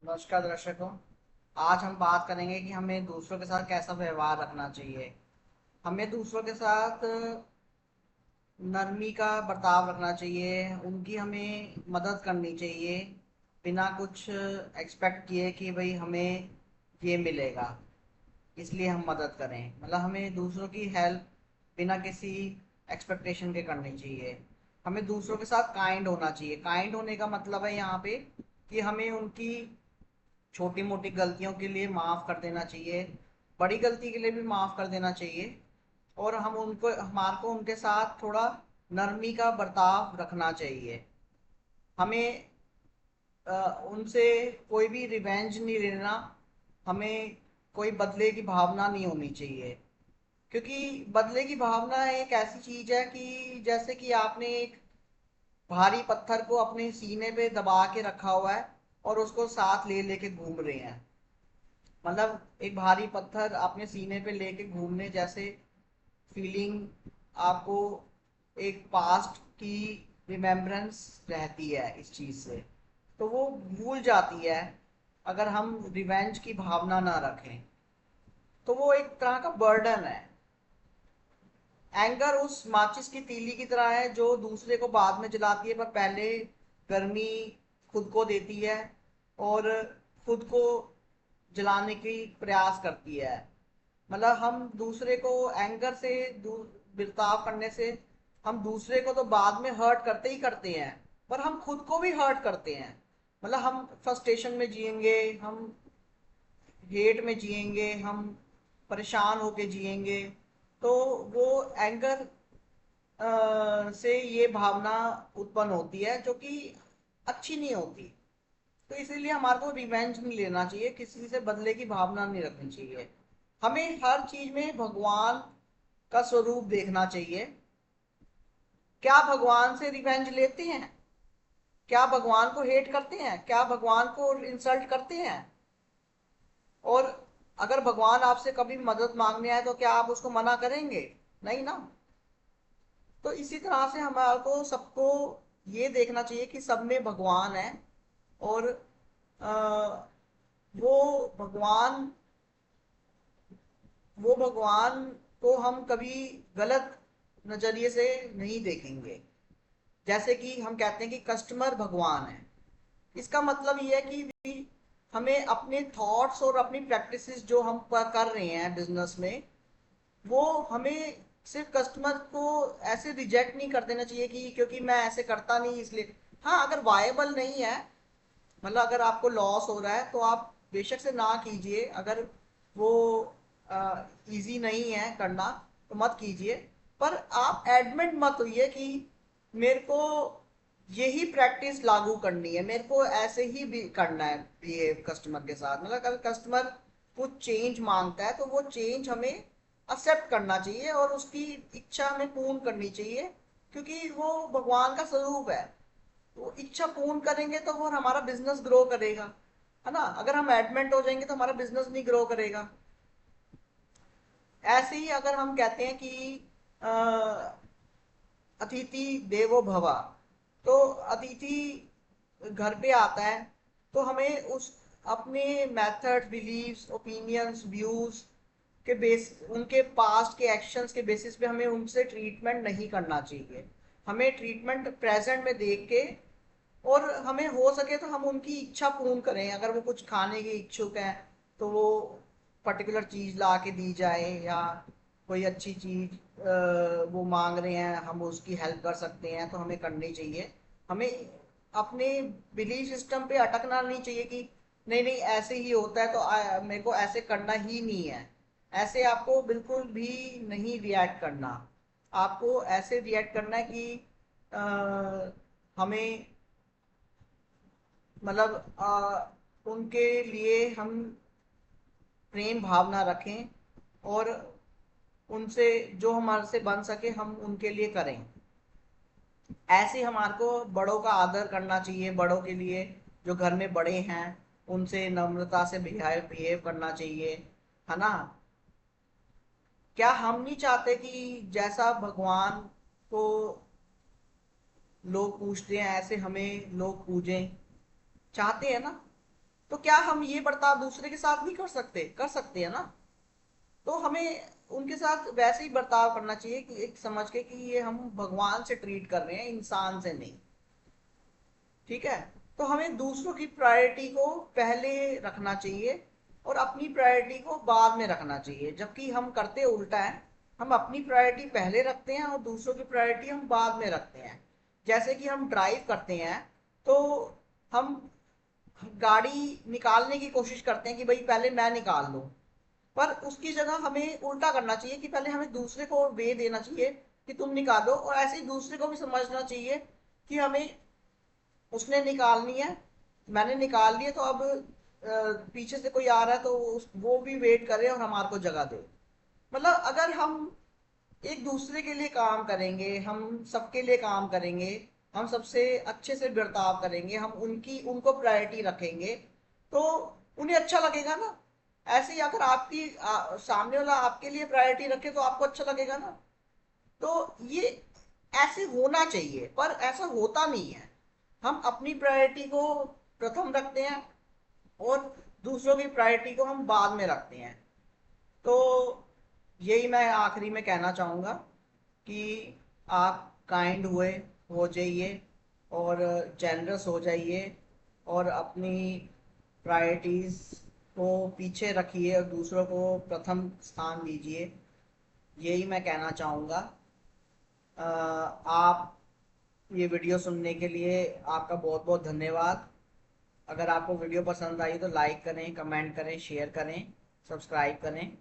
नमस्कार दर्शकों। आज हम बात करेंगे कि हमें दूसरों के साथ कैसा व्यवहार रखना चाहिए। हमें दूसरों के साथ नरमी का बर्ताव रखना चाहिए, उनकी हमें मदद करनी चाहिए बिना कुछ एक्सपेक्ट किए कि भाई हमें ये मिलेगा, इसलिए हम मदद करें। मतलब हमें दूसरों की हेल्प बिना किसी एक्सपेक्टेशन के करनी चाहिए। हमें दूसरों के साथ काइंड होना चाहिए। काइंड होने का मतलब है यहाँ पे कि हमें उनकी छोटी मोटी गलतियों के लिए माफ कर देना चाहिए, बड़ी गलती के लिए भी माफ कर देना चाहिए। और हम उनको हमारे को उनके साथ थोड़ा नरमी का बर्ताव रखना चाहिए। हमें उनसे कोई भी रिवेंज नहीं लेना। हमें कोई बदले की भावना नहीं होनी चाहिए, क्योंकि बदले की भावना एक ऐसी चीज है कि जैसे कि आपने एक भारी पत्थर को अपने सीने पे दबा के रखा हुआ है और उसको साथ ले लेके घूम रहे हैं। मतलब एक भारी पत्थर अपने सीने पे लेके घूमने जैसे फीलिंग आपको एक पास्ट की रिमेम्बरेंस रहती है इस चीज से, तो वो भूल जाती है अगर हम रिवेंज की भावना ना रखें। तो वो एक तरह का बर्डन है। एंगर उस माचिस की तीली की तरह है जो दूसरे को बाद में जलाती है, पर पहले गर्मी खुद को देती है और खुद को जलाने की प्रयास करती है। मतलब हम दूसरे को एंगर से बर्ताव करने से हम दूसरे को तो बाद में हर्ट करते ही करते हैं, पर हम खुद को भी हर्ट करते हैं। मतलब हम फ्रस्ट्रेशन में जिएंगे, हम हेट में जिएंगे, हम परेशान होके जिएंगे। तो वो एंगर से ये भावना उत्पन्न होती है जो कि अच्छी नहीं होती। तो इसीलिए हमारे को रिवेंज नहीं लेना चाहिए, किसी से बदले की भावना नहीं रखनी चाहिए। हमें हर चीज में भगवान का स्वरूप देखना चाहिए। क्या भगवान से रिवेंज लेते हैं? क्या भगवान को हेट करते हैं? क्या भगवान को इंसल्ट करते हैं? और अगर भगवान आपसे कभी मदद मांगने आए तो क्या आप उसको मना करेंगे? नहीं ना। तो इसी तरह से हमारे को सबको ये देखना चाहिए कि सब में भगवान है। और अ, वो भगवान वो भगवान को हम कभी गलत नजरिए से नहीं देखेंगे। जैसे कि हम कहते हैं कि कस्टमर भगवान है। इसका मतलब ये है कि भी हमें अपने थॉट्स और अपनी प्रैक्टिसेस जो हम कर रहे हैं बिजनेस में, वो हमें सिर्फ कस्टमर को ऐसे रिजेक्ट नहीं कर देना चाहिए कि क्योंकि मैं ऐसे करता नहीं इसलिए। हाँ, अगर वायबल नहीं है, मतलब अगर आपको लॉस हो रहा है तो आप बेशक से ना कीजिए। अगर वो इजी नहीं है करना तो मत कीजिए। पर आप एडमिट मत होइए कि मेरे को यही प्रैक्टिस लागू करनी है, मेरे को ऐसे ही भी करना है बिहेव कस्टमर के साथ। मतलब अगर कस्टमर कुछ चेंज मांगता है तो वो चेंज हमें एक्सेप्ट करना चाहिए और उसकी इच्छा हमें पूर्ण करनी चाहिए, क्योंकि वो भगवान का स्वरूप है। तो इच्छा पूर्ण करेंगे तो वो हमारा बिजनेस ग्रो करेगा, है ना। अगर हम एडमेंट हो जाएंगे तो हमारा बिजनेस नहीं ग्रो करेगा। ऐसे ही अगर हम कहते हैं कि अतिथि देवो भवा, तो अतिथि घर पे आता है तो हमें उस अपने मेथड, बिलीव्स, ओपिनियंस, व्यूज के बेस, उनके पास्ट के एक्शंस के बेसिस पे हमें उनसे ट्रीटमेंट नहीं करना चाहिए। हमें ट्रीटमेंट प्रेजेंट में देख के, और हमें हो सके तो हम उनकी इच्छा पूर्ण करें। अगर वो कुछ खाने के इच्छुक हैं तो वो पर्टिकुलर चीज ला के दी जाए, या कोई अच्छी चीज वो मांग रहे हैं, हम उसकी हेल्प कर सकते हैं तो हमें करनी चाहिए। हमें अपने बिलीफ सिस्टम पे अटकना नहीं चाहिए कि नहीं नहीं ऐसे ही होता है तो मेरे को ऐसे करना ही नहीं है। ऐसे आपको बिल्कुल भी नहीं रिएक्ट करना। आपको ऐसे रिएक्ट करना है कि हमें मतलब उनके लिए हम प्रेम भावना रखें और उनसे जो हमारे से बन सके हम उनके लिए करें। ऐसे हमारे को बड़ों का आदर करना चाहिए। बड़ों के लिए, जो घर में बड़े हैं, उनसे नम्रता से बिहेव करना चाहिए, है ना। क्या हम नहीं चाहते कि जैसा भगवान को लोग पूजते हैं ऐसे हमें लोग पूजें? चाहते हैं ना। तो क्या हम ये बर्ताव दूसरे के साथ नहीं कर सकते? कर सकते हैं ना। तो हमें उनके साथ वैसे ही बर्ताव करना चाहिए कि एक समझ के कि ये हम भगवान से ट्रीट कर रहे हैं, इंसान से नहीं। ठीक है। तो हमें दूसरों की प्रायोरिटी को पहले रखना चाहिए और अपनी प्रायोरिटी को बाद में रखना चाहिए, जबकि हम करते उल्टा है। हम अपनी प्रायोरिटी पहले रखते हैं और दूसरों की प्रायोरिटी हम बाद में रखते हैं। जैसे कि हम ड्राइव करते हैं तो हम गाड़ी निकालने की कोशिश करते हैं कि भाई पहले मैं निकाल लूं। पर उसकी जगह हमें उल्टा करना चाहिए कि पहले हमें दूसरे को वे देना चाहिए कि तुम निकालो, और ऐसे ही दूसरे को भी समझना चाहिए कि हमें उसने निकालनी है, मैंने निकाल लिया, तो अब पीछे से कोई आ रहा है तो वो भी वेट करे और हमारे को जगह दे। मतलब अगर हम एक दूसरे के लिए काम करेंगे, हम सबके लिए काम करेंगे, हम सबसे अच्छे से बर्ताव करेंगे, हम उनको प्रायोरिटी रखेंगे, तो उन्हें अच्छा लगेगा ना। ऐसे ही अगर सामने वाला आपके लिए प्रायोरिटी रखे तो आपको अच्छा लगेगा ना। तो ये ऐसे होना चाहिए, पर ऐसा होता नहीं है। हम अपनी प्रायोरिटी को प्रथम रखते हैं और दूसरों की प्रायोरिटी को हम बाद में रखते हैं। तो यही मैं आखिरी में कहना चाहूँगा कि आप काइंड हो जाइए और जेनरस हो जाइए और अपनी प्रायोरिटीज़ को पीछे रखिए और दूसरों को प्रथम स्थान दीजिए। यही मैं कहना चाहूँगा। आप ये वीडियो सुनने के लिए आपका बहुत बहुत धन्यवाद। अगर आपको वीडियो पसंद आई तो लाइक करें, कमेंट करें, शेयर करें, सब्सक्राइब करें।